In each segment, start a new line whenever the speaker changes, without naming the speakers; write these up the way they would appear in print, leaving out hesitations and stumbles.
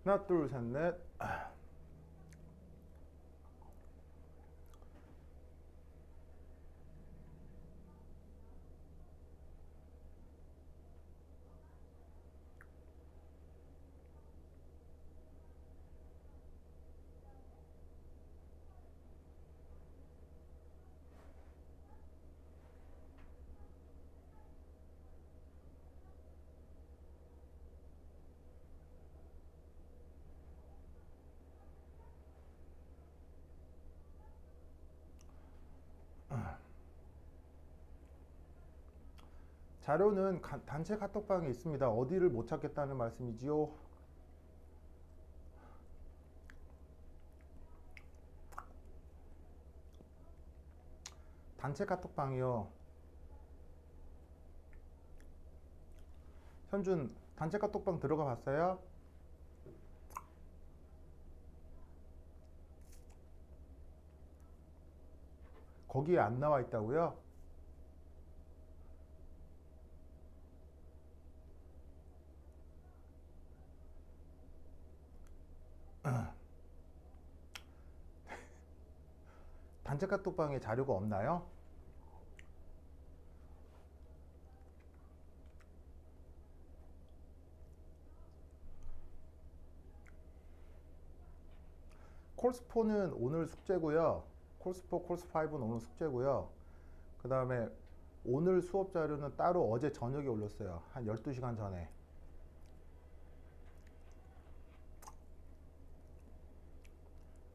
하나, 둘, 셋, 넷. 자료는 단체 카톡방에 있습니다. 어디를 못 찾겠다는 말씀이지요? 단체 카톡방이요. 현준, 단체 카톡방 들어가 봤어요? 거기에 안 나와 있다고요? 단체 카톡방에 자료가 없나요? 콜스4는 오늘 숙제고요. 콜스4, 콜스5는 오늘 숙제고요. 그 다음에 오늘 수업 자료는 따로 어제 저녁에 올렸어요. 한 12시간 전에.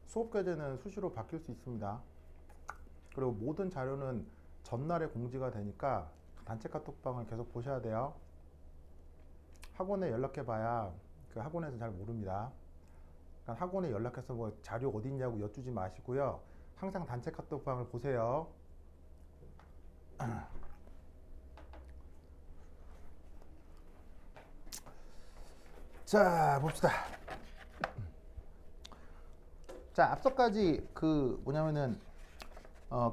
수업 과제는 수시로 바뀔 수 있습니다. 그리고 모든 자료는 전날에 공지가 되니까 단체 카톡방을 계속 보셔야 돼요. 학원에 연락해 봐야 그 학원에서 잘 모릅니다. 그러니까 학원에 연락해서 뭐 자료 어디 있냐고 여쭈지 마시고요. 항상 단체 카톡방을 보세요. 자, 봅시다. 자, 앞서까지 그 뭐냐면은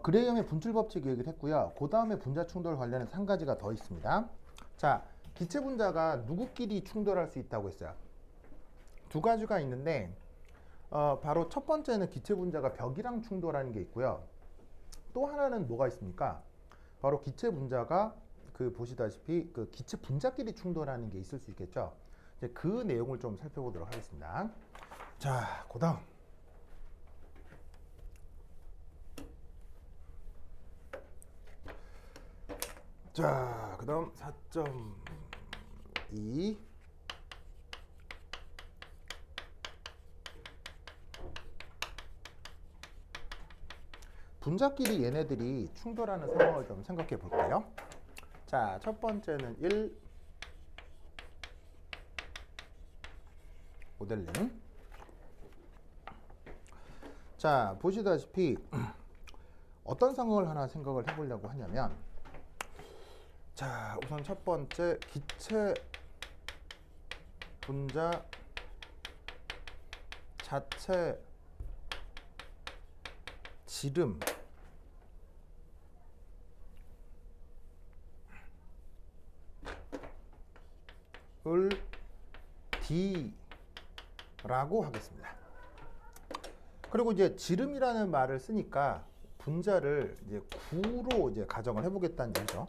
그레이엄의 분출 법칙 얘기를 했고요. 그 다음에 분자 충돌 관련해서 한 가지가 더 있습니다. 자, 기체 분자가 누구끼리 충돌할 수 있다고 했어요. 두 가지가 있는데 바로 첫 번째는 기체 분자가 벽이랑 충돌하는 게 있고요. 또 하나는 뭐가 있습니까? 바로 기체 분자가 그 보시다시피 그 기체 분자끼리 충돌하는 게 있을 수 있겠죠. 이제 그 내용을 좀 살펴보도록 하겠습니다. 자, 그다음 자, 그다음 4.2 분자끼리 얘네들이 충돌하는 상황을 좀 생각해 볼게요. 자, 첫 번째는 1 모델링. 자, 보시다시피 어떤 상황을 하나 생각을 해보려고 하냐면, 자, 우선 첫 번째 기체 분자 자체 지름을 D라고 하겠습니다. 그리고 이제 지름이라는 말을 쓰니까 분자를 이제 구로 이제 가정을 해보겠다는 얘기죠.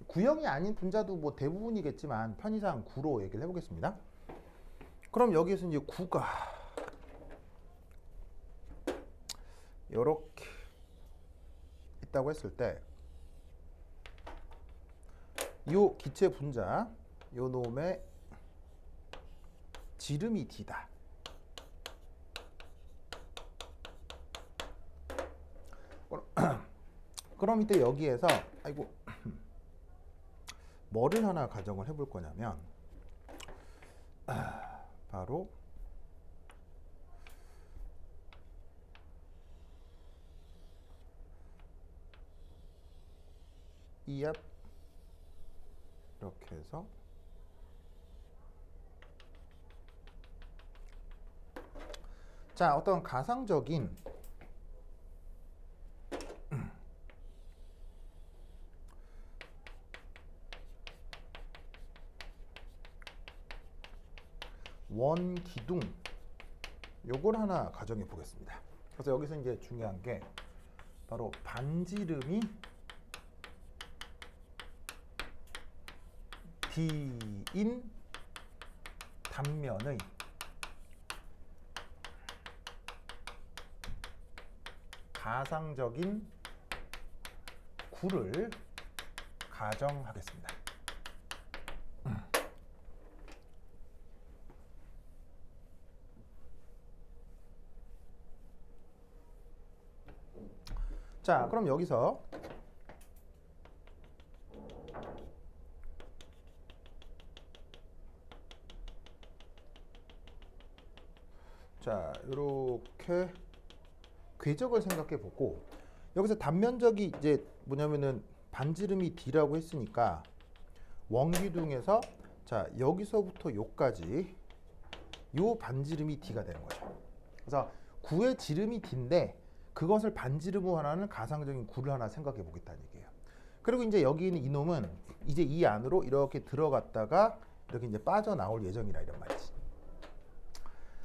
구형이 아닌 분자도 뭐 대부분이겠지만 편의상 구로 얘기를 해보겠습니다. 그럼 여기에서 이제 구가 이렇게 있다고 했을 때, 이 기체 분자, 요 놈의 지름이 D다. 그럼 이때 여기에서 아이고 뭐를 하나 가정을 해볼 거냐면 바로 이 앞 이렇게 해서 자, 어떤 가상적인 원기둥 요걸 하나 가정해 보겠습니다. 그래서 여기서 이제 중요한 게 바로 반지름이 D인 단면의 가상적인 구를 가정하겠습니다. 자, 그럼 여기서 자, 이렇게 궤적을 생각해 보고 여기서 단면적이 이제 뭐냐면은 반지름이 D라고 했으니까 원기둥에서 자, 여기서부터 요까지 요 반지름이 D가 되는 거죠. 그래서 구의 지름이 D인데 그것을 반지름으로 하는 가상적인 구를 하나 생각해 보겠다는 얘기예요. 그리고 이제 여기 있는 이놈은 이제 이 안으로 이렇게 들어갔다가 이렇게 이제 빠져나올 예정이라 이런 말이지.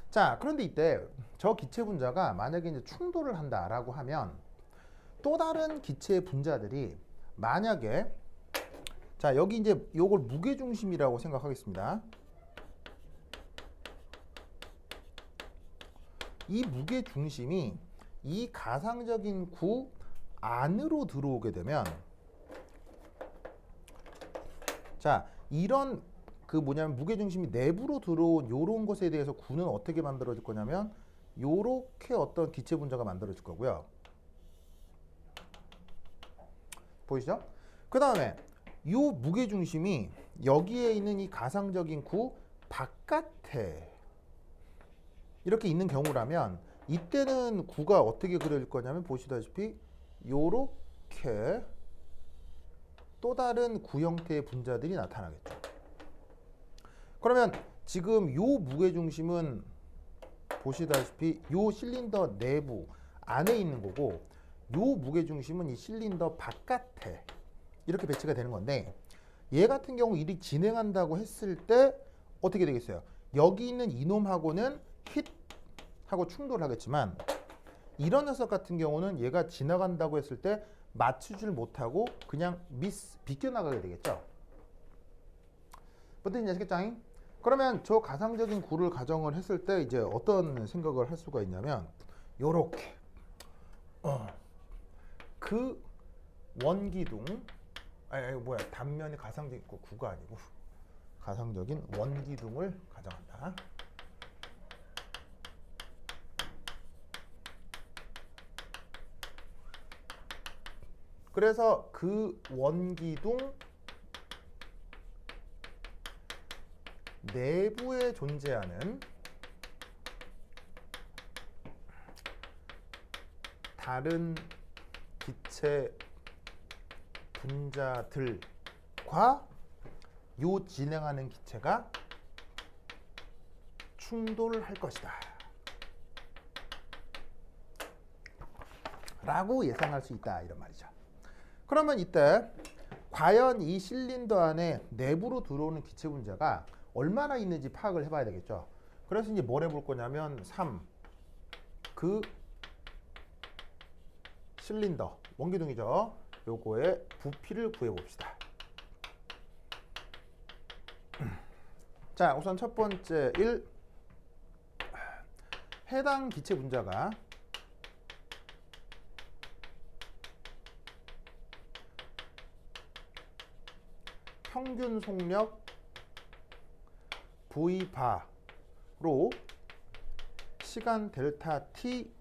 자, 그런데 이때 저 기체 분자가 만약에 이제 충돌을 한다라고 하면 또 다른 기체 분자들이 만약에 자, 여기 이제 요걸 무게중심이라고 생각하겠습니다. 이 무게중심이 이 가상적인 구 안으로 들어오게 되면 자, 이런 그 뭐냐면 무게중심이 내부로 들어온 요런 것에 대해서 구는 어떻게 만들어질 거냐면 요렇게 어떤 기체 분자가 만들어질 거고요. 보이시죠? 그 다음에 요 무게중심이 여기에 있는 이 가상적인 구 바깥에 이렇게 있는 경우라면 이때는 구가 어떻게 그려질 거냐면 보시다시피 요렇게 또 다른 구 형태의 분자들이 나타나겠죠. 그러면 지금 요 무게중심은 보시다시피 요 실린더 내부 안에 있는 거고 요 무게중심은 이 실린더 바깥에 이렇게 배치가 되는 건데 얘 같은 경우 일이 진행한다고 했을 때 어떻게 되겠어요? 여기 있는 이놈하고는 힛하고 충돌을 하겠지만 이런 녀석 같은 경우는 얘가 지나간다고 했을 때 맞추질 못하고 그냥 비껴나가게 되겠죠. 무슨 뜻인지 아시겠죠? 그러면 저 가상적인 구를 가정을 했을 때 이제 어떤 생각을 할 수가 있냐면 요렇게 그 원기둥 단면이 가상적인 구가 아니고 가상적인 원기둥을 가정한다. 그래서 그 원기둥 내부에 존재하는 다른 기체 분자들과 요 진행하는 기체가 충돌할 것이다 라고 예상할 수 있다 이런 말이죠. 그러면 이때 과연 이 실린더 안에 내부로 들어오는 기체 분자가 얼마나 있는지 파악을 해봐야 되겠죠. 그래서 이제 뭘 해볼 거냐면 3. 그 실린더, 원기둥이죠. 요거의 부피를 구해봅시다. 자, 우선 첫 번째 1. 해당 기체 분자가 평균 속력 V바로 시간 델타 t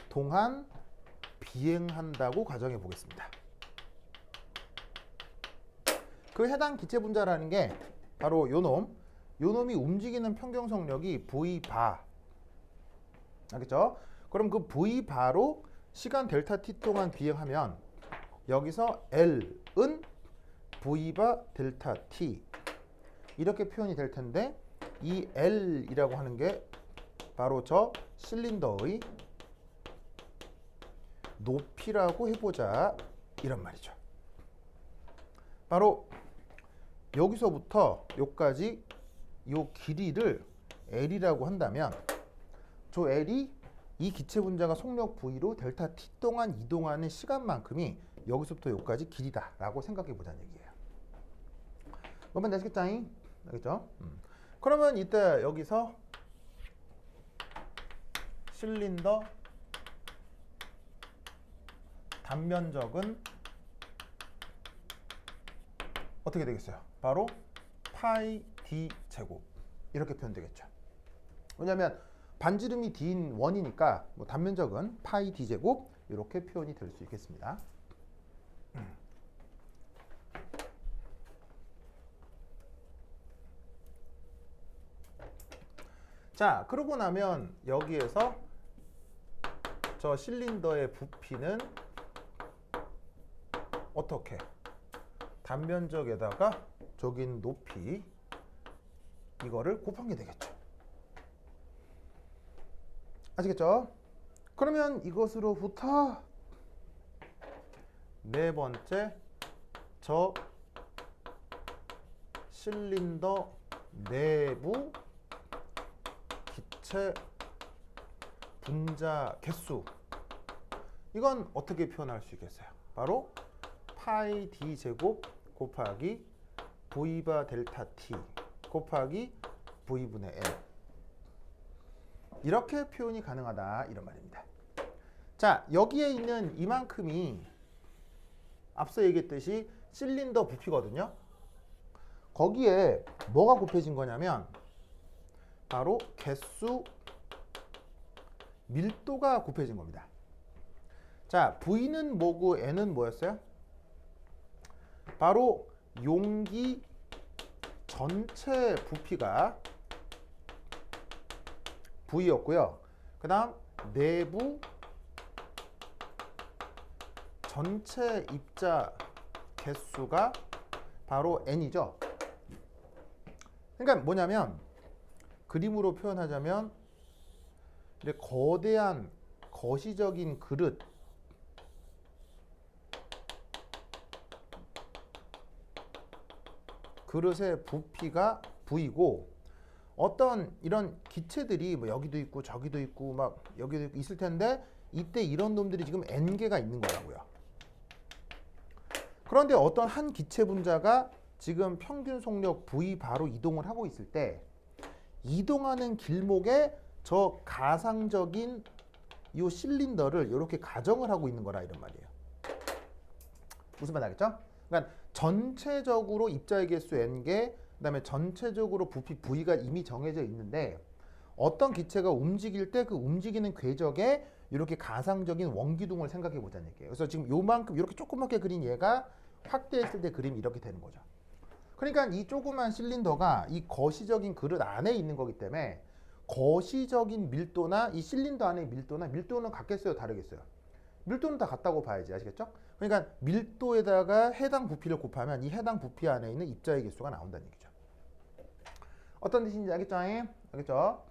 동안 비행한다고 가정해 보겠습니다. 그 해당 기체 분자라는 게 바로 요놈이 움직이는 평균 속력이 V바 알겠죠? 그럼 그 V바로 시간 델타 t 동안 비행하면 여기서 L은 V바 델타 t 이렇게 표현이 될 텐데 이 L이라고 하는 게 바로 저 실린더의 높이라고 해보자 이런 말이죠. 바로 여기서부터 여기까지 요 길이를 L이라고 한다면 저 L이 이 기체 분자가 속력 V로 델타 t 동안 이동하는 시간만큼이 여기서부터 여기까지 길이다라고 생각해 보자는 얘기예요. 뭔 말인지 아시겠죠? 알겠죠? 그러면 이때 여기서 실린더 단면적은 어떻게 되겠어요? 바로 파이 d 제곱 이렇게 표현되겠죠. 왜냐하면 반지름이 d인 원이니까 뭐 단면적은 파이 d 제곱 이렇게 표현이 될 수 있겠습니다. 자, 그러고 나면 여기에서 저 실린더의 부피는 어떻게? 단면적에다가 저기 높이 이거를 곱한 게 되겠죠. 아시겠죠? 그러면 이것으로부터 네 번째 저 실린더 내부 기체 분자 개수 이건 어떻게 표현할 수 있겠어요? 바로 파이 d 제곱 곱하기 V바 델타 t 곱하기 V분의 L 이렇게 표현이 가능하다 이런 말입니다. 자, 여기에 있는 이만큼이 앞서 얘기했듯이 실린더 부피거든요. 거기에 뭐가 곱해진 거냐면 바로 개수 밀도가 곱해진 겁니다. 자, V는 뭐고 N은 뭐였어요? 바로 용기 전체 부피가 V였고요. 그 다음 내부 전체 입자 개수가 바로 N이죠. 그러니까 뭐냐면 그림으로 표현하자면 거대한 거시적인 그릇의 부피가 V고 어떤 이런 기체들이 뭐 여기도 있고 저기도 있고 막 여기도 있고 있을 텐데 이때 이런 놈들이 지금 N개가 있는 거라고요. 그런데 어떤 한 기체 분자가 지금 평균 속력 V 바로 이동을 하고 있을 때 이동하는 길목에 저 가상적인 이 실린더를 이렇게 가정을 하고 있는 거라 이런 말이에요. 무슨 말 알겠죠? 그러니까 전체적으로 입자의 개수 N개, 그다음에 전체적으로 부피 V가 이미 정해져 있는데 어떤 기체가 움직일 때 그 움직이는 궤적에 이렇게 가상적인 원기둥을 생각해 보자는 얘기예요. 그래서 지금 요만큼 이렇게 조그맣게 그린 얘가 확대했을 때 그림이 이렇게 되는 거죠. 그러니까 이 조그만 실린더가 이 거시적인 그릇 안에 있는 거기 때문에 거시적인 밀도나 이 실린더 안의 밀도는 같겠어요, 다르겠어요? 밀도는 다 같다고 봐야지, 아시겠죠? 그러니까 밀도에다가 해당 부피를 곱하면 이 해당 부피 안에 있는 입자의 개수가 나온다는 얘기죠. 어떤 뜻인지 알겠죠? 알겠죠?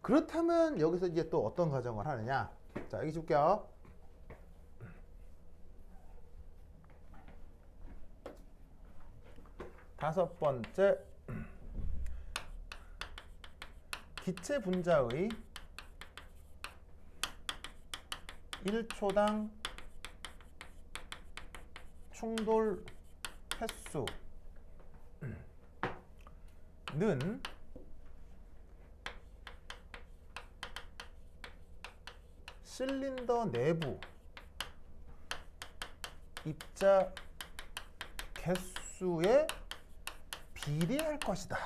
그렇다면 여기서 이제 또 어떤 가정을 하느냐? 자, 여기 볼게요. 다섯 번째, 기체 분자의 1초당 충돌 횟수는 실린더 내부 입자 개수에 비례할 것이다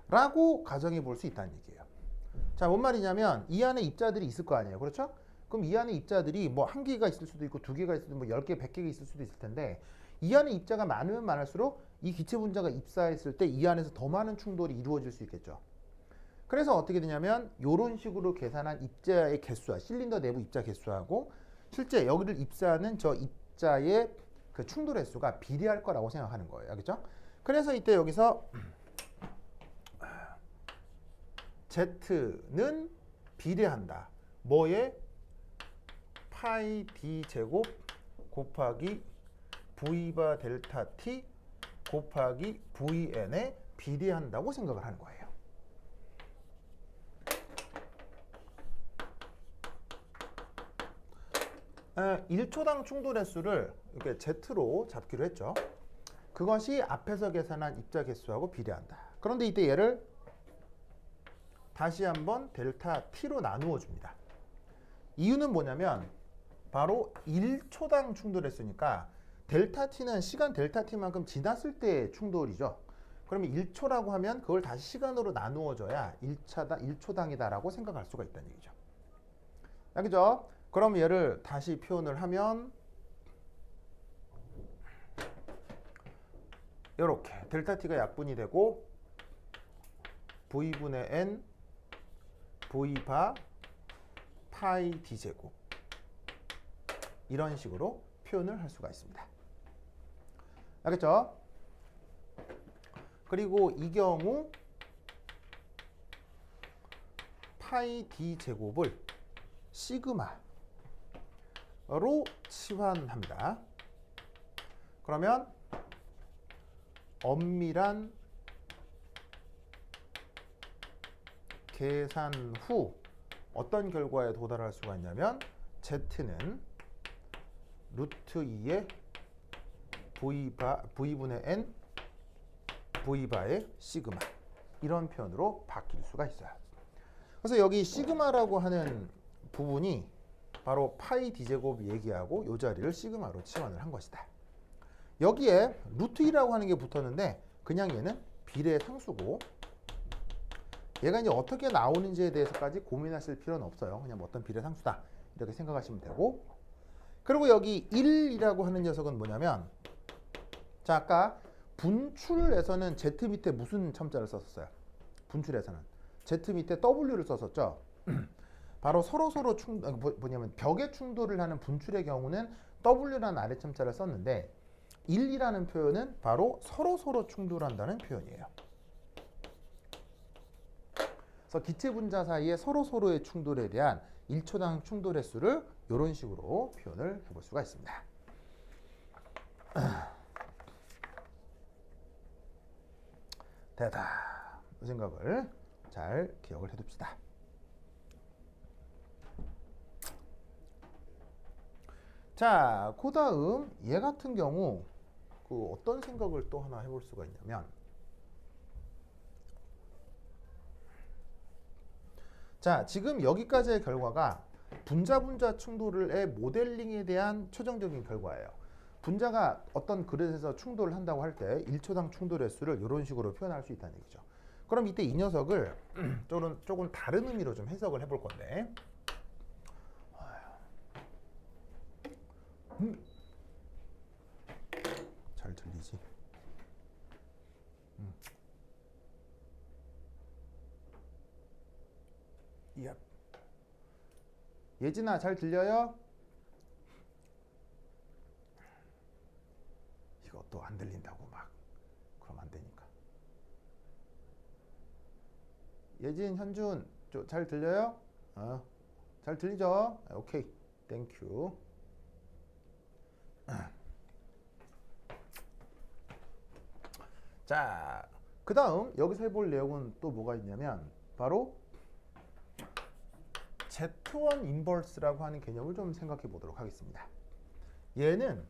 라고 가정해 볼 수 있다는 얘기예요. 자, 뭔 말이냐면 이 안에 입자들이 있을 거 아니에요. 그렇죠? 그럼 이 안에 입자들이 뭐 한 개가 있을 수도 있고 두 개가 있을 수도 있고 뭐 10개, 100개가 있을 수도 있을 텐데 이 안에 입자가 많으면 많을수록 이 기체 분자가 입사했을 때 이 안에서 더 많은 충돌이 이루어질 수 있겠죠. 그래서 어떻게 되냐면 이런 식으로 계산한 입자의 개수와 실린더 내부 입자 개수하고 실제 여기를 입사하는 저 입자의 그 충돌 횟수가 비례할 거라고 생각하는 거예요. 알겠죠? 그래서 이때 여기서 Z는 비례한다. 뭐에? 파이 D 제곱 곱하기 V바 델타 T 곱하기 VN에 비례한다고 생각을 하는 거예요. 1초당 충돌 횟수를 이렇게 Z로 잡기로 했죠. 그것이 앞에서 계산한 입자 개수하고 비례한다. 그런데 이때 얘를 다시 한번 델타 T로 나누어 줍니다. 이유는 뭐냐면 바로 1초당 충돌 횟수니까 델타 T는 시간 델타 T만큼 지났을 때의 충돌이죠. 그러면 1초라고 하면 그걸 다시 시간으로 나누어줘야 1초당이다라고 생각할 수가 있다는 얘기죠. 알겠죠? 그럼 얘를 다시 표현을 하면 이렇게 델타 T가 약분이 되고 V분의 N V바 파이 D제곱 이런 식으로 표현을 할 수가 있습니다. 알겠죠? 그리고 이 경우 파이 D제곱을 시그마로 치환합니다. 그러면 엄밀한 계산 후 어떤 결과에 도달할 수가 있냐면 Z는 루트 2의 V분의 N V바의 시그마 이런 표현으로 바뀔 수가 있어요. 그래서 여기 시그마라고 하는 부분이 바로 파이 D제곱 얘기하고 이 자리를 시그마로 치환을 한 것이다. 여기에 루트 2라고 하는 게 붙었는데 그냥 얘는 비례 상수고 얘가 이제 어떻게 나오는지에 대해서까지 고민하실 필요는 없어요. 그냥 뭐 어떤 비례 상수다 이렇게 생각하시면 되고, 그리고 여기 1이라고 하는 녀석은 뭐냐면 자 아까 분출에서는 Z 밑에 무슨 첨자를 썼었어요? 분출에서는 Z 밑에 W를 썼었죠. 바로 서로서로 뭐냐면 벽에 충돌을 하는 분출의 경우는 W라는 아래 첨자를 썼는데 1이라는 표현은 바로 서로서로 충돌한다는 표현이에요. 그래서 기체 분자 사이의 서로서로의 충돌에 대한 1초당 충돌 횟수를 이런 식으로 표현을 해볼 수가 있습니다. 됐다. 이 생각을 잘 기억을 해둡시다. 자, 그 다음 얘 같은 경우 어떤 생각을 또 하나 해볼 수가 있냐면, 자 지금 여기까지의 결과가 분자 충돌의 모델링에 대한 최종적인 결과예요. 분자가 어떤 그릇에서 충돌을 한다고 할 때 1초당 충돌 횟수를 이런 식으로 표현할 수 있다는 얘기죠. 그럼 이때 이 녀석을 조금 다른 의미로 좀 해석을 해볼 건데, 잘 들리지? 예. 예진아 잘 들려요? 이거 또 안 들린다고 막 그러면 안 되니까. 예진, 현준 잘 들려요? 잘 들리죠? 오케이, 땡큐. 자, 그 다음 여기서 해볼 내용은 또 뭐가 있냐면 바로 Z1 인버스라고 하는 개념을 좀 생각해 보도록 하겠습니다. 얘는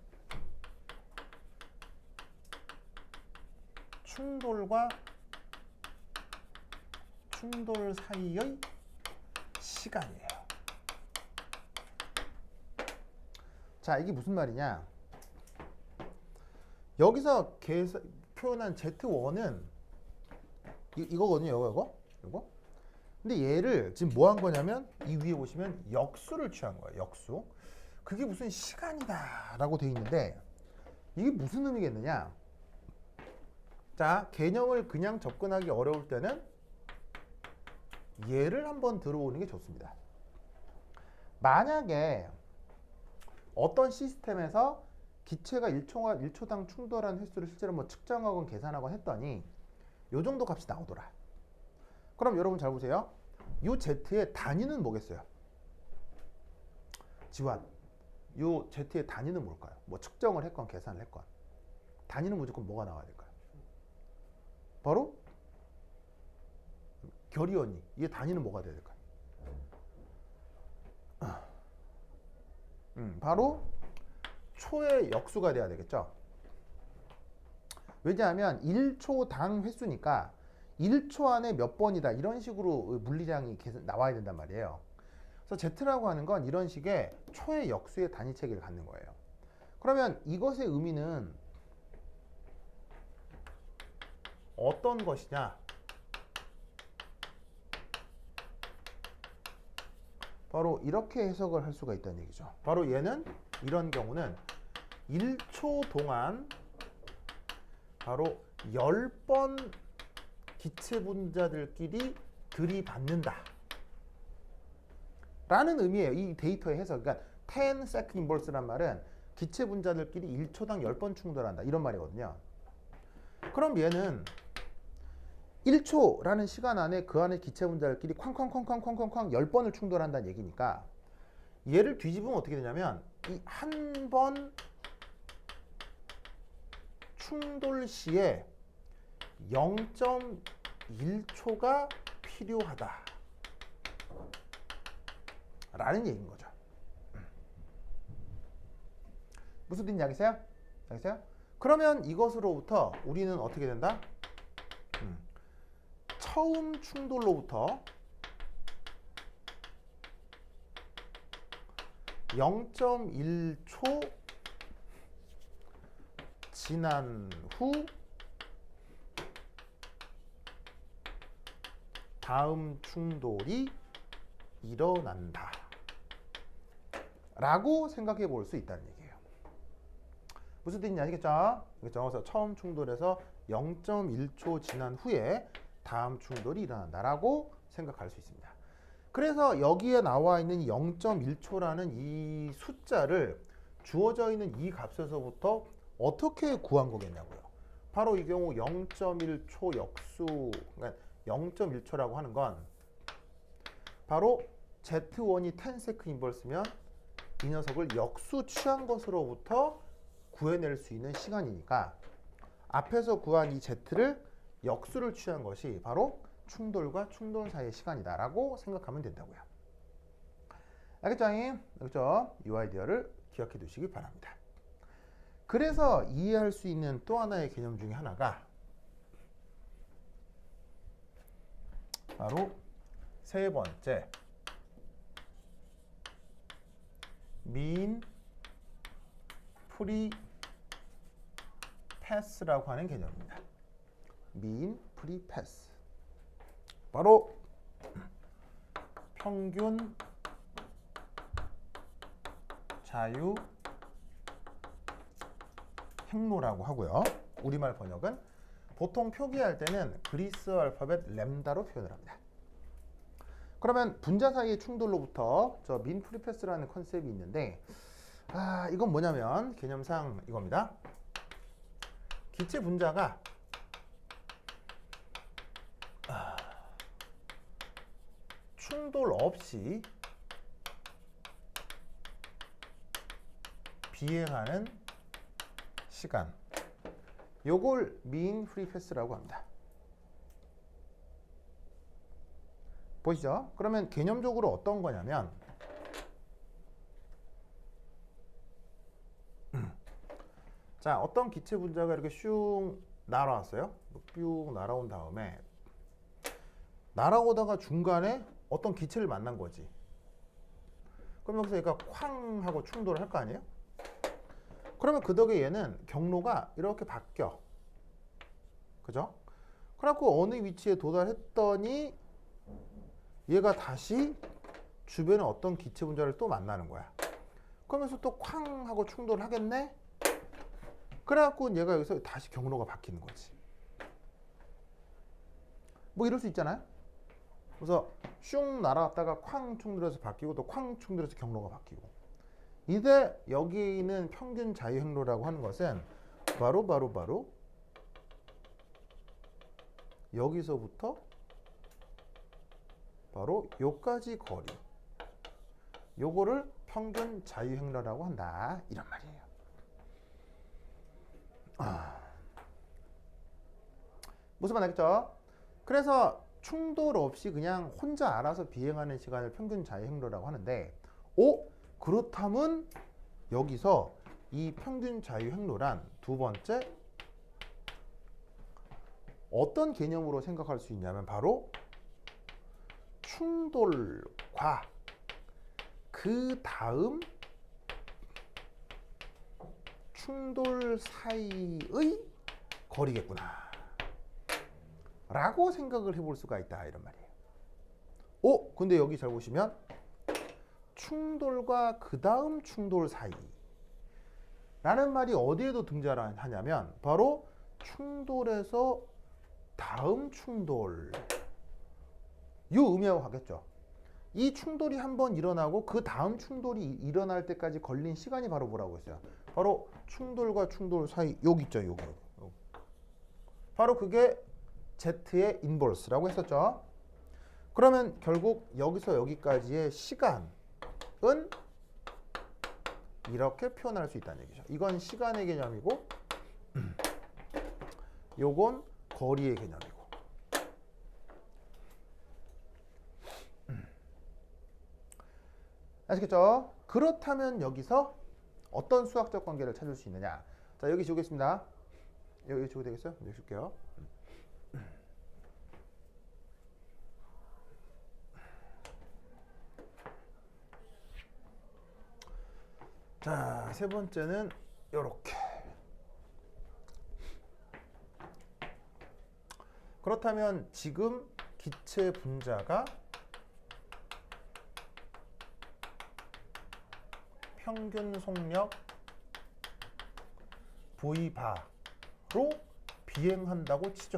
충돌과 충돌 사이의 시간이에요. 자, 이게 무슨 말이냐? 여기서 표현한 Z1은 이거거든요. 이거. 근데 얘를 지금 뭐 한 거냐면 이 위에 보시면 역수를 취한 거예요. 역수. 그게 무슨 시간이다 라고 돼 있는데 이게 무슨 의미겠느냐? 자, 개념을 그냥 접근하기 어려울 때는 얘를 한번 들어보는 게 좋습니다. 만약에 어떤 시스템에서 기체가 1초당 충돌한 횟수를 실제로 뭐 측정하건 계산하건 했더니 요 정도 값이 나오더라. 그럼 여러분 잘 보세요. 요 Z의 단위는 뭐겠어요? 지환. 요 Z의 단위는 뭘까요? 뭐 측정을 했건 계산을 했건 단위는 무조건 뭐가 나와야 될까요? 바로 결이언이. 얘 단위는 뭐가 돼야 될까요? 바로 초의 역수가 돼야 되겠죠. 왜냐하면 1초당 횟수니까 1초 안에 몇 번이다 이런 식으로 물리량이 계속 나와야 된단 말이에요. 그래서 Z라고 하는 건 이런 식의 초의 역수의 단위 체계를 갖는 거예요. 그러면 이것의 의미는 어떤 것이냐? 바로 이렇게 해석을 할 수가 있다는 얘기죠. 바로 얘는 이런 경우는 1초 동안 바로 10번 기체 분자들끼리 들이받는다 라는 의미예요. 이 데이터의 해석. 그러니까 10 second inverse란 말은 기체 분자들끼리 1초당 10번 충돌한다 이런 말이거든요. 그럼 얘는 1초라는 시간 안에 그 안에 기체 분자들끼리 쾅쾅쾅쾅쾅쾅쾅 10번을 충돌한다는 얘기니까 얘를 뒤집으면 어떻게 되냐면 이 한 번 충돌 시에 0.1초가 필요하다 라는 얘기인 거죠. 무슨 뜻인지 알겠어요? 알겠어요? 그러면 이것으로부터 우리는 어떻게 된다? 처음 충돌로부터 0.1초 지난 후 다음 충돌이 일어난다 라고 생각해 볼 수 있다는 얘기예요. 무슨 뜻인지 아시겠죠? 알겠죠? 그래서 처음 충돌에서 0.1초 지난 후에 다음 충돌이 일어난다 라고 생각할 수 있습니다. 그래서 여기에 나와 있는 0.1초라는 이 숫자를 주어져 있는 이 값에서부터 어떻게 구한 거겠냐고요. 바로 이 경우 0.1초 역수, 그러니까 0.1초라고 하는 건 바로 Z1이 10 세컨드 인버스면 이 녀석을 역수 취한 것으로부터 구해낼 수 있는 시간이니까 앞에서 구한 이 Z를 역수를 취한 것이 바로 충돌과 충돌 사이의 시간이다 라고 생각하면 된다고요. 알겠죠? 알겠죠? 이 아이디어를 기억해 두시기 바랍니다. 그래서 이해할 수 있는 또 하나의 개념 중에 하나가 바로 세 번째 mean free pass라고 하는 개념입니다. mean free pass. 바로 평균 자유 행로라고 하고요. 우리말 번역은 보통 표기할 때는 그리스 알파벳 램다로 표현을 합니다. 그러면 분자 사이의 충돌로부터 저 mean free pass라는 컨셉이 있는데 이건 뭐냐면 개념상 이겁니다. 기체 분자가 충돌 없이 비행하는 시간, 요걸 mean free pass라고 합니다. 보시죠. 그러면 개념적으로 어떤 거냐면 자, 어떤 기체 분자가 이렇게 슝 날아왔어요. 쭉 날아온 다음에 날아오다가 중간에 어떤 기체를 만난 거지. 그럼 여기서 얘가 쾅 하고 충돌을 할 거 아니에요? 그러면 그 덕에 얘는 경로가 이렇게 바뀌어. 그죠? 그래갖고 어느 위치에 도달했더니 얘가 다시 주변에 어떤 기체 분자를 또 만나는 거야. 그러면서 또 쾅 하고 충돌을 하겠네? 그래갖고 얘가 여기서 다시 경로가 바뀌는 거지. 뭐 이럴 수 있잖아요? 그래서 슝 날아갔다가 쾅 충돌해서 바뀌고 또 쾅 충돌해서 경로가 바뀌고. 이때 여기 있는 평균 자유행로라고 하는 것은 바로 여기서부터 바로 요까지 거리, 요거를 평균 자유행로라고 한다 이런 말이에요. 무슨 말 알겠죠? 그래서 충돌 없이 그냥 혼자 알아서 비행하는 시간을 평균 자유 행로라고 하는데, 그렇다면 여기서 이 평균 자유 행로란 두 번째 어떤 개념으로 생각할 수 있냐면 바로 충돌과 그 다음 충돌 사이의 거리겠구나 라고 생각을 해볼 수가 있다, 이런 말이에요. 근데 여기 잘 보시면 충돌과 그 다음 충돌 사이 라는 말이 어디에도 등장하냐면 바로 충돌에서 다음 충돌, 요 의미하고 가겠죠. 이 충돌이 한번 일어나고 그 다음 충돌이 일어날 때까지 걸린 시간이 바로 뭐라고 했어요? 바로 충돌과 충돌 사이, 여기 있죠, 여기. 바로 그게 Z의 인버스라고 했었죠. 그러면 결국 여기서 여기까지의 시간은 이렇게 표현할 수 있다는 얘기죠. 이건 시간의 개념이고 요건 거리의 개념이고. 아시겠죠? 그렇다면 여기서 어떤 수학적 관계를 찾을 수 있느냐? 자, 여기 지우겠습니다. 여기 지우도 되겠어요? 여기 줄게요. 자, 세 번째는 요렇게. 그렇다면 지금 기체 분자가 평균 속력 V바로 비행한다고 치죠.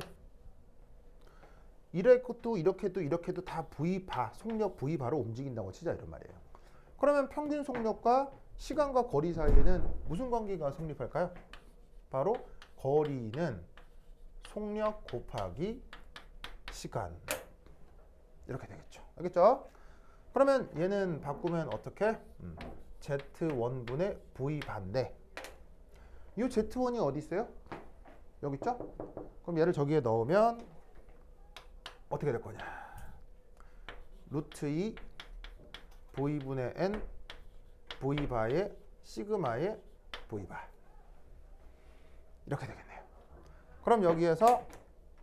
이렇게도 이렇게도 이렇게도 다 V바, 속력 V바로 움직인다고 치자, 이런 말이에요. 그러면 평균 속력과 시간과 거리 사이에는 무슨 관계가 성립할까요? 바로 거리는 속력 곱하기 시간, 이렇게 되겠죠. 알겠죠? 그러면 얘는 바꾸면 어떻게? Z1분의 V바인데 이 Z1이 어디 있어요? 여기 있죠? 그럼 얘를 저기에 넣으면 어떻게 될 거냐? 루트 2 V분의 N V바의 시그마의 V바, 이렇게 되겠네요. 그럼 여기에서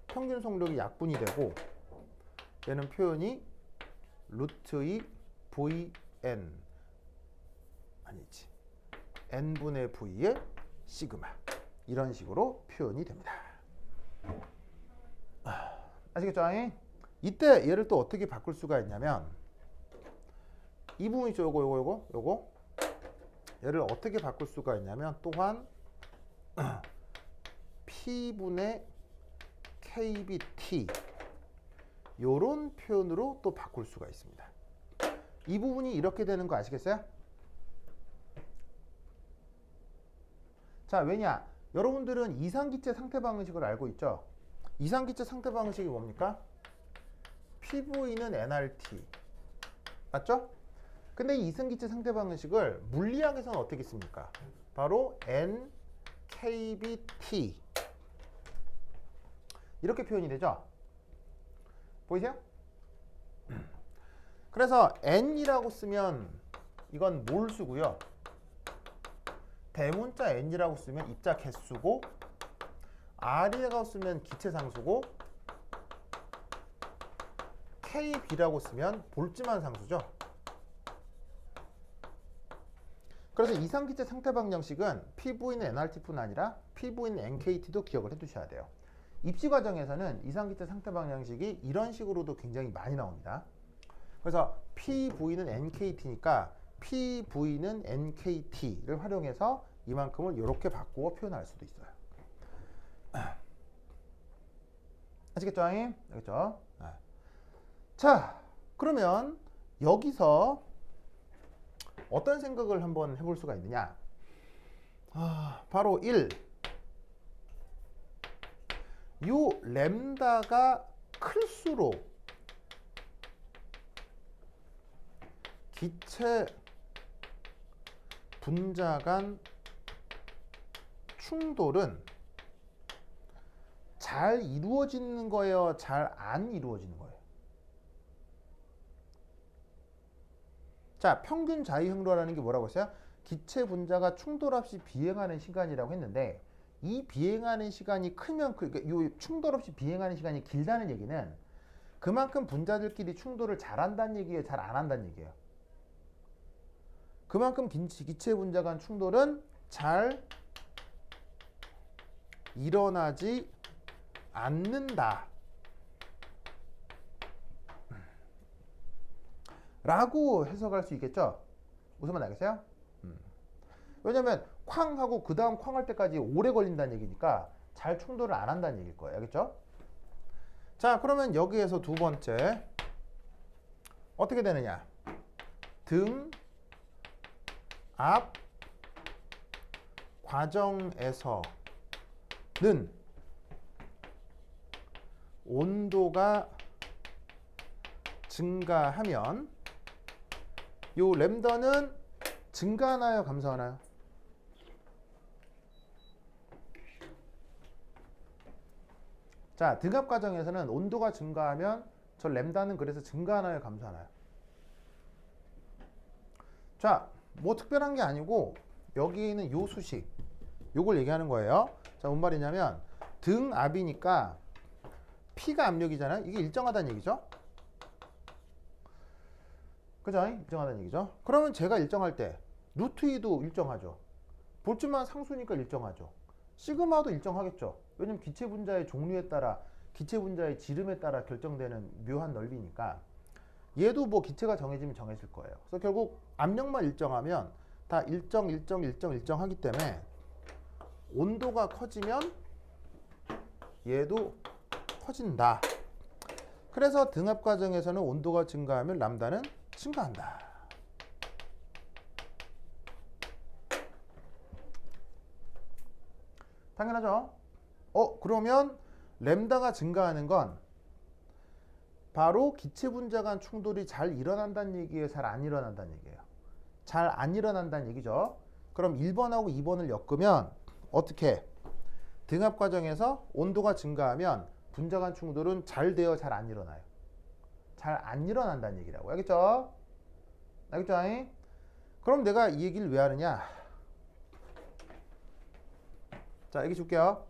평균 속력이 약분이 되고 얘는 표현이 루트 2 Vn 아니지 N분의 V의 시그마, 이런 식으로 표현이 됩니다. 아시겠죠? 이때 얘를 또 어떻게 바꿀 수가 있냐면 이 부분 있죠? 요거 얘를 어떻게 바꿀 수가 있냐면 또한 P분의 KBT 요런 표현으로 또 바꿀 수가 있습니다. 이 부분이 이렇게 되는 거 아시겠어요? 자, 왜냐? 여러분들은 이상기체 상태 방식을 알고 있죠? 이상기체 상태 방식이 뭡니까? PV는 nRT, 맞죠? 근데 이 이상기체 상태 방식을 물리학에서는 어떻게 씁니까? 바로 NKBT, 이렇게 표현이 되죠? 보이세요? 그래서 N이라고 쓰면 이건 몰수고요. 대문자 N이라고 쓰면 입자 개수고, R이라고 쓰면 기체 상수고, KB라고 쓰면 볼츠만 상수죠. 그래서 이상기체 상태 방정식은 PV는 nRT뿐 아니라 PV는 NKT도 기억을 해두셔야 돼요. 입시 과정에서는 이상기체 상태 방정식이 이런 식으로도 굉장히 많이 나옵니다. 그래서 PV는 NKT니까 PV는 NKT를 활용해서 이만큼을 이렇게 바꾸어 표현할 수도 있어요. 아시겠죠? 알겠죠? 자, 그러면 여기서 어떤 생각을 한번 해볼 수가 있느냐? 바로 1. 요 램다가 클수록 기체 분자 간 충돌은 잘 이루어지는 거예요? 잘 안 이루어지는 거예요? 자, 평균 자유행로라는 게 뭐라고 했어요? 기체 분자가 충돌 없이 비행하는 시간이라고 했는데 이 비행하는 시간이 크면 그러니까 이 충돌 없이 비행하는 시간이 길다는 얘기는 그만큼 분자들끼리 충돌을 잘 한다는 얘기예요? 잘 안 한다는 얘기예요? 그만큼 기체 분자 간 충돌은 잘 일어나지 않는다 라고 해석할 수 있겠죠? 무슨 말 알겠어요? 왜냐면 쾅하고 그 다음 쾅 할 때까지 오래 걸린다는 얘기니까 잘 충돌을 안 한다는 얘기일 거예요. 알겠죠? 자, 그러면 여기에서 두 번째 어떻게 되느냐? 등, 앞 과정에서는 온도가 증가하면 요 램더는 증가하나요? 감소하나요? 자, 등압 과정에서는 온도가 증가하면 저 램다는 그래서 증가하나요? 감소하나요? 자, 뭐 특별한 게 아니고 여기는 요 수식 요걸 얘기하는 거예요. 자, 뭔 말이냐면 등압이니까 P가 압력이잖아요. 이게 일정하다는 얘기죠. 그죠? 일정하다는 얘기죠. 그러면 제가 일정할 때 루트 2도 일정하죠. 볼트만 상수니까 일정하죠. 시그마도 일정하겠죠. 왜냐면 기체 분자의 종류에 따라 기체 분자의 지름에 따라 결정되는 묘한 넓이니까 얘도 뭐 기체가 정해지면 정해질 거예요. 그래서 결국 압력만 일정하면 다 일정하기 때문에 온도가 커지면 얘도 커진다. 그래서 등압 과정에서는 온도가 증가하면 람다는 증가한다. 당연하죠. 그러면 램다가 증가하는 건 바로 기체 분자 간 충돌이 잘 일어난다는 얘기예요? 잘 안 일어난다는 얘기예요? 잘 안 일어난다는 얘기죠. 그럼 1번하고 2번을 엮으면 어떻게? 등압 과정에서 온도가 증가하면 분자 간 충돌은 잘 돼요? 잘 안 일어나요? 잘 안 일어난다는 얘기라고. 알겠죠? 알겠죠? 그럼 내가 이 얘기를 왜 하느냐? 자, 여기 줄게요.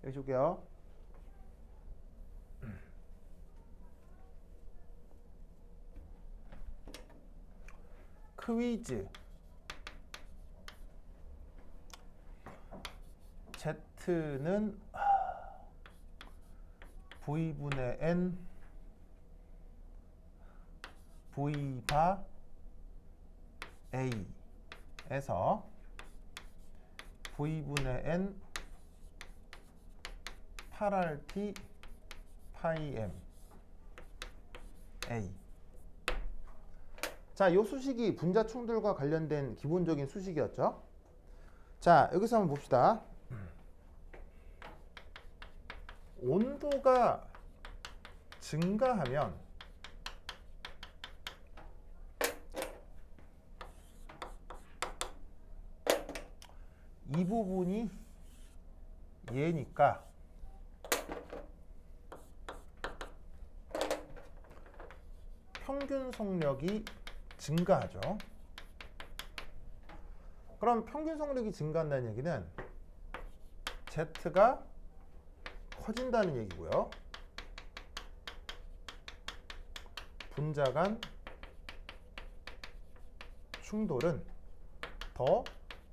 여기 줄게요. 퀴즈 Z는 V분의 N V바 A에서 V분의 N 8RT 파이 M A. 자, 이 수식이 분자 충돌과 관련된 기본적인 수식이었죠. 자, 여기서 한번 봅시다. 온도가 증가하면 이 부분이 얘니까 평균 속력이 증가하죠. 그럼 평균 속력이 증가한다는 얘기는 Z가 커진다는 얘기고요. 분자 간 충돌은 더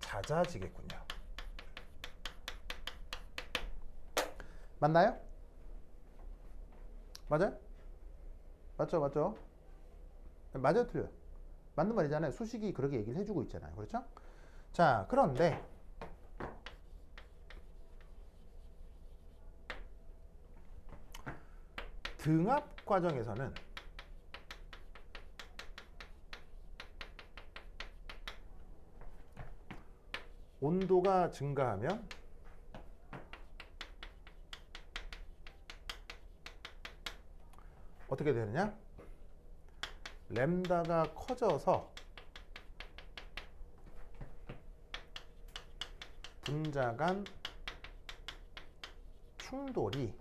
잦아지겠군요. 맞나요? 맞아요? 맞죠? 맞죠? 맞아요? 틀려요? 맞는 말이잖아요. 수식이 그렇게 얘기를 해주고 있잖아요. 그렇죠? 자, 그런데 등압 과정에서는 온도가 증가하면 어떻게 되느냐? 램다가 커져서 분자 간 충돌이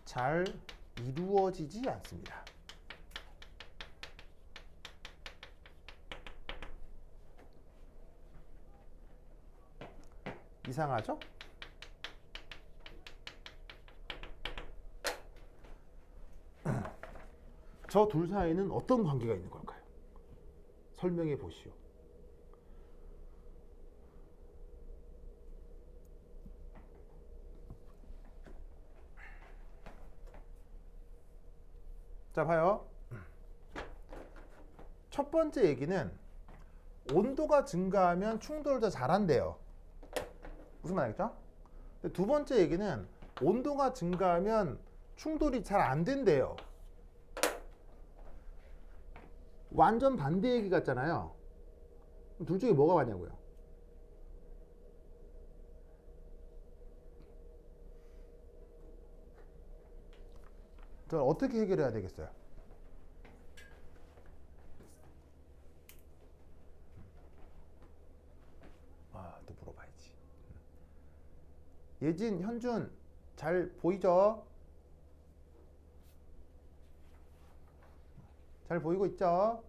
잘 이루어지지 않습니다. 이상하죠? 저 둘 사이는 어떤 관계가 있는 걸까요? 설명해 보시오. 자, 봐요. 첫 번째 얘기는 온도가 증가하면 충돌을 더 잘한대요. 무슨 말이겠죠? 두 번째 얘기는 온도가 증가하면 충돌이 잘 안 된대요. 완전 반대 얘기 같잖아요. 둘 중에 뭐가 맞냐고요? 저 어떻게 해결해야 되겠어요? 또 물어봐야지. 예진, 현준 잘 보이죠? 잘 보이고 있죠?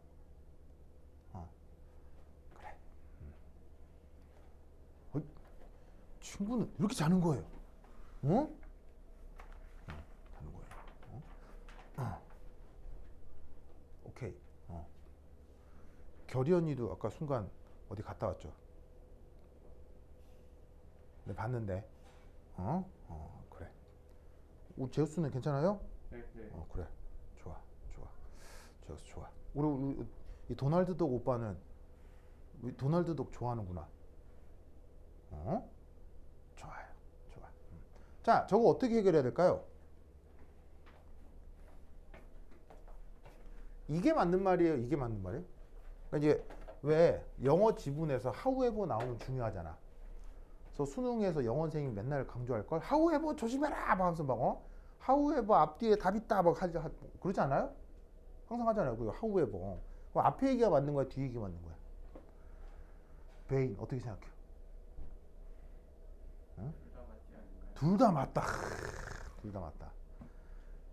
그래. 친구는 이렇게 자는 거예요. 어? 자는 거예요. 오케이. 결이 언니도 아까 순간 어디 갔다 왔죠? 네, 봤는데. 그래. 제우스는 괜찮아요?
네.
그래. 좋아. 제우스 좋아. 우리 이 도널드 독 오빠는 도널드 독 좋아하는구나. 좋아요. 좋아. 자, 저거 어떻게 해결해야 될까요? 이게 맞는 말이에요? 이게 맞는 말이에요? 그러니까 이제 왜 영어 지문에서 하우에버 나오면 중요하잖아. 그래서 수능에서 영어 선생님이 맨날 강조할 걸 하우에버 조심해라 막 하면서 막 하우에버 앞뒤에 답 있다 막 그러지 않아요? 항상 하잖아요. 그 하우에버. 앞에 얘기가 맞는 거야, 뒤에 얘기가 맞는 거야? 베인 어떻게 생각해요? 응?
둘 다 맞지 않을까요?
둘 다 맞다. 둘 다 맞다.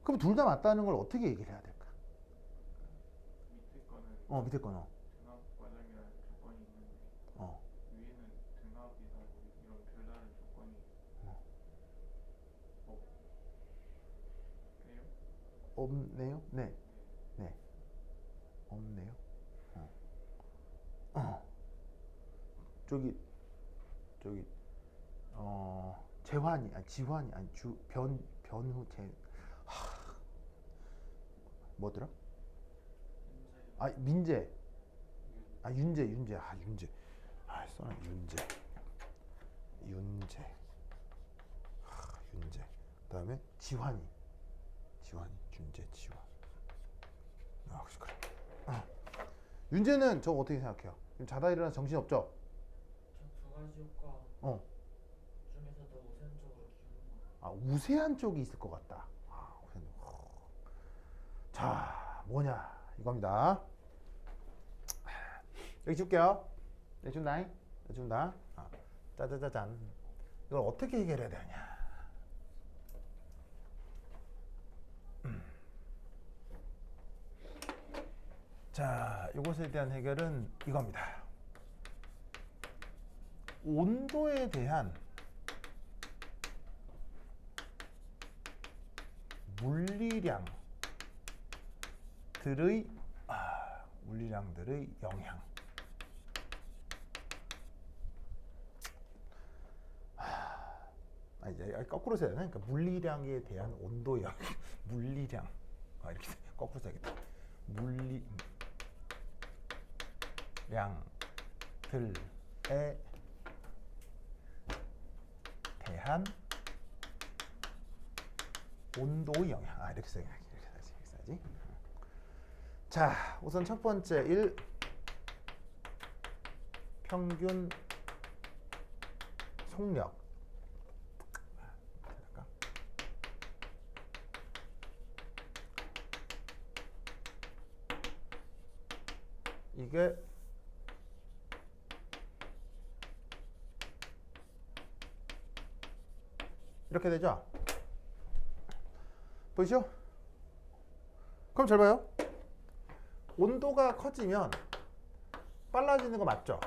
그럼 둘 다 맞다는 걸 어떻게 얘기를 해야 될까?
밑에 거는
밑에 거는
등합 과정이라는 조건이 있는데 위에는 등합이다 이런 별다른 조건이 없네요?
없네요. 네. 없네요. 저기 재환이 아니 지환이 아니 변후 뭐더라? 민재 윤재 써나 윤재 그다음에 지환이 윤재 지환 그래. 윤재는 저거 어떻게 생각해요? 지금 자다 일어나 정신 없죠?
저 두 가지 효과 중에서도 우선 쪽으로 기울는 거.
우세한 쪽이 있을 것 같다. 자, 뭐냐 이겁니다. 여기 줄게요. 내준다. 짜자자잔. 이걸 어떻게 해결해야 되냐? 자, 이것에 대한 해결은 이겁니다. 온도에 대한 물리량들의 영향. 이제 거꾸로 써야 되나? 그러니까 물리량에 대한 온도 영향. 물리량. 이렇게 거꾸로 써야겠다. 물리량들에 대한 온도 영향. 이렇게 써야지. 자, 우선 첫 번째 1 평균 속력. 이게 이렇게 되죠? 보이시죠? 그럼 잘 봐요. 온도가 커지면 빨라지는 거 맞죠?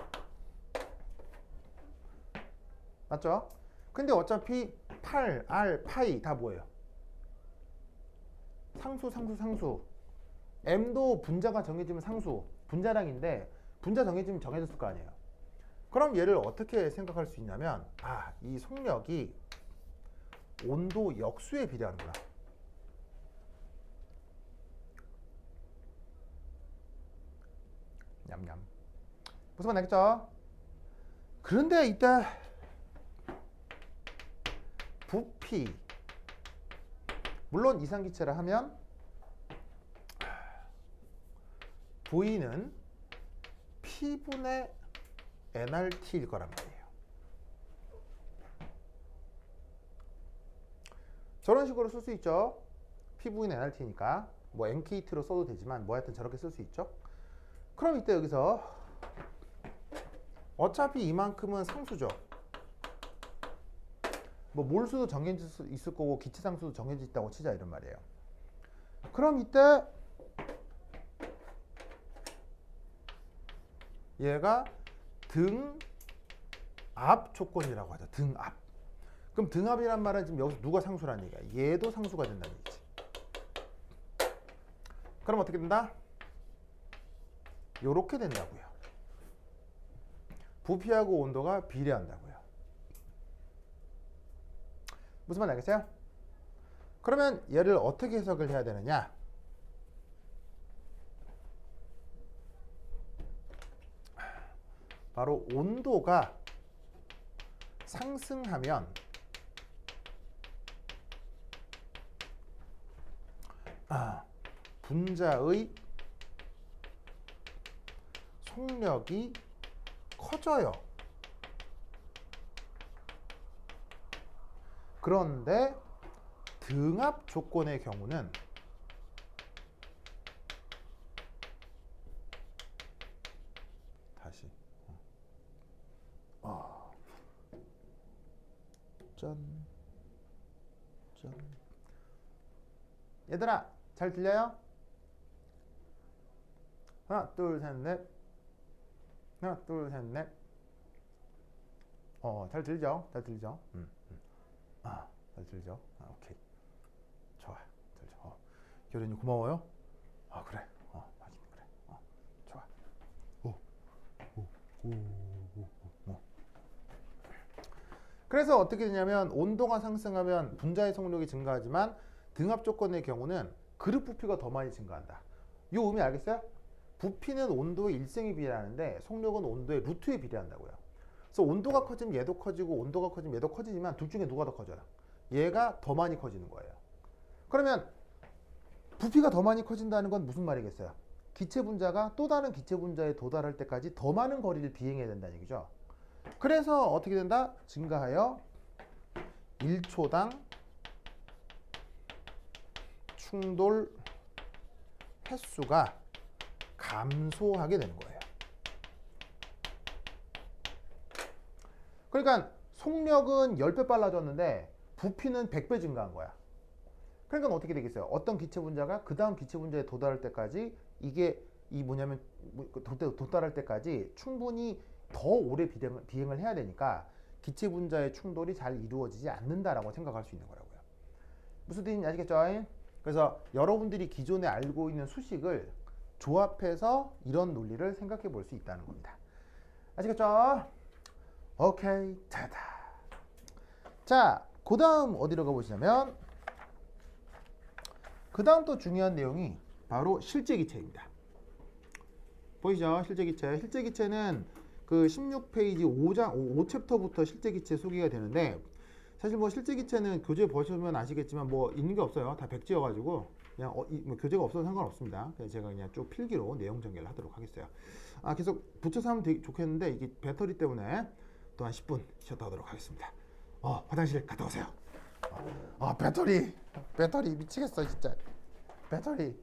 맞죠? 근데 어차피 8, R, 파이 다 뭐예요? 상수. M도 분자가 정해지면 상수, 분자량인데 분자 정해지면 정해졌을 거 아니에요. 그럼 얘를 어떻게 생각할 수 있냐면 이 속력이 온도 역수에 비례하는구나. 냠냠. 무슨 말 알겠죠? 그런데 이때 부피, 물론 이상기체라 하면 V는 P분의 nRT일 거란 말이에요. 저런 식으로 쓸 수 있죠. P분의 nRT니까 뭐 NKT로 써도 되지만 뭐 하여튼 저렇게 쓸 수 있죠. 그럼 이때 여기서 어차피 이만큼은 상수죠. 뭐 몰수도 정해질 수 있을 거고 기체상수도 정해져 있다고 치자 이런 말이에요. 그럼 이때 얘가 등압 조건이라고 하죠. 등압. 그럼 등압이란 말은 지금 여기서 누가 상수라는 얘기야? 얘도 상수가 된다는 얘기지. 그럼 어떻게 된다? 요렇게 된다고요. 부피하고 온도가 비례한다고요. 무슨 말 알겠어요? 그러면 얘를 어떻게 해석을 해야 되느냐? 바로 온도가 상승하면 분자의 속력이 커져요. 그런데 등압 조건의 경우는 다시 얘들아 잘 들려요? 하나 둘 셋 넷 하나 둘 셋 넷 잘 들죠? 잘 들죠? 잘 들죠? 오케이 좋아 잘 들죠. 교련이 고마워요. 그래 하긴 그래 좋아 그래서 어떻게 되냐면 온도가 상승하면 분자의 속력이 증가하지만 등압 조건의 경우는 그룹 부피가 더 많이 증가한다. 이 의미 알겠어요? 부피는 온도의 일생에 비례하는데 속력은 온도의 루트에 비례한다고요. 그래서 온도가 커지면 얘도 커지고 온도가 커지면 얘도 커지지만 둘 중에 누가 더 커져요? 얘가 더 많이 커지는 거예요. 그러면 부피가 더 많이 커진다는 건 무슨 말이겠어요? 기체 분자가 또 다른 기체 분자에 도달할 때까지 더 많은 거리를 비행해야 된다는 얘기죠. 그래서 어떻게 된다? 증가하여 1초당 충돌 횟수가 감소하게 되는 거예요. 그러니까 속력은 10배 빨라졌는데 부피는 100배 증가한 거야. 그러니까 어떻게 되겠어요? 어떤 기체 분자가 그 다음 기체 분자에 도달할 때까지 이게 도달할 때까지 충분히 더 오래 비행을 해야 되니까 기체 분자의 충돌이 잘 이루어지지 않는다라고 생각할 수 있는 거라고요. 무슨 뜻인지 아시겠죠? 그래서 여러분들이 기존에 알고 있는 수식을 조합해서 이런 논리를 생각해 볼 수 있다는 겁니다. 아시겠죠? 오케이, 자다. 자, 그 다음 어디로 가보시냐면 그 다음 또 중요한 내용이 바로 실제기체입니다. 보이죠? 실제기체. 실제기체는 그 16페이지 5챕터부터 실제기체 소개가 되는데 사실 뭐 실제기체는 교재 보시면 아시겠지만 뭐 있는 게 없어요. 다 백지여가지고 그냥 뭐 교재가 없어도 상관없습니다. 그래서 제가 그냥 쭉 필기로 내용 전개를 하도록 하겠어요. 계속 붙여서 하면 되게 좋겠는데 이게 배터리 때문에 또 한 10분 쉬었다 하도록 하겠습니다. 화장실 갔다 오세요. 배터리 미치겠어 진짜. 배터리